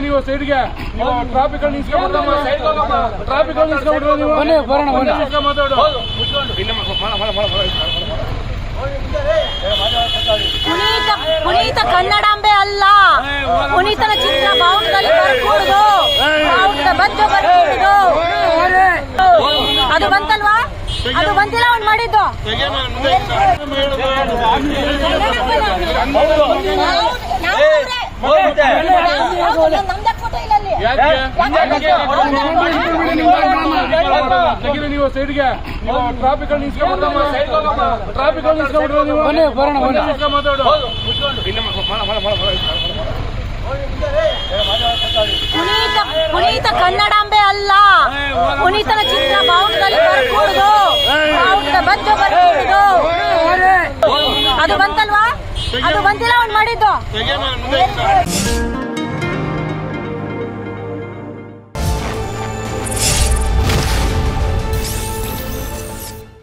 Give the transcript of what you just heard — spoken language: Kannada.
ನೀವು ಸೈಡ್ಗೆ ಟ್ರಾಫಿಕ್ ಅಲ್ಲಿ ಟ್ರಾಫಿಕ್ ಮಾತಾಡು. ಪುನೀತ ಕನ್ನಡಾಂಬೆ ಅಲ್ಲ, ಪುನೀತನ ಚಿತ್ರ ಬಾವುಟದಲ್ಲಿ ಬರ್ಕೂಡುದು, ಬಾವುಟದ ಬಜ್ಜು ಬರ್ಕೂಡುದು. ಅದು ಬಂತಲ್ವಾ? ಅದು ಬಂತಿಲ್ಲ ಅವ್ನು ಮಾಡಿದ್ದು. ನೀವು ಸೈಡ್ಗೆ ಟ್ರಾಫಿಕ್ ಅಲ್ಲಿ ಟ್ರಾಫಿಕ್ ಮಾತಾಡು. ಪುನೀತ ಕನ್ನಡಾಂಬೆ ಅಲ್ಲ, ಪುನೀತನ ಚಿತ್ರ ಬಾವುಟದಲ್ಲಿ ಬರ್ಕೂಡುದು, ಬಾವುಟದ ಬಜ್ಜು ಬರ್ಕೂಡುದು. ಅದು ಬಂತಲ್ವಾ? ಅದು ಬಂತಿಲ್ಲ ಅವ್ನು ಮಾಡಿದ್ದು.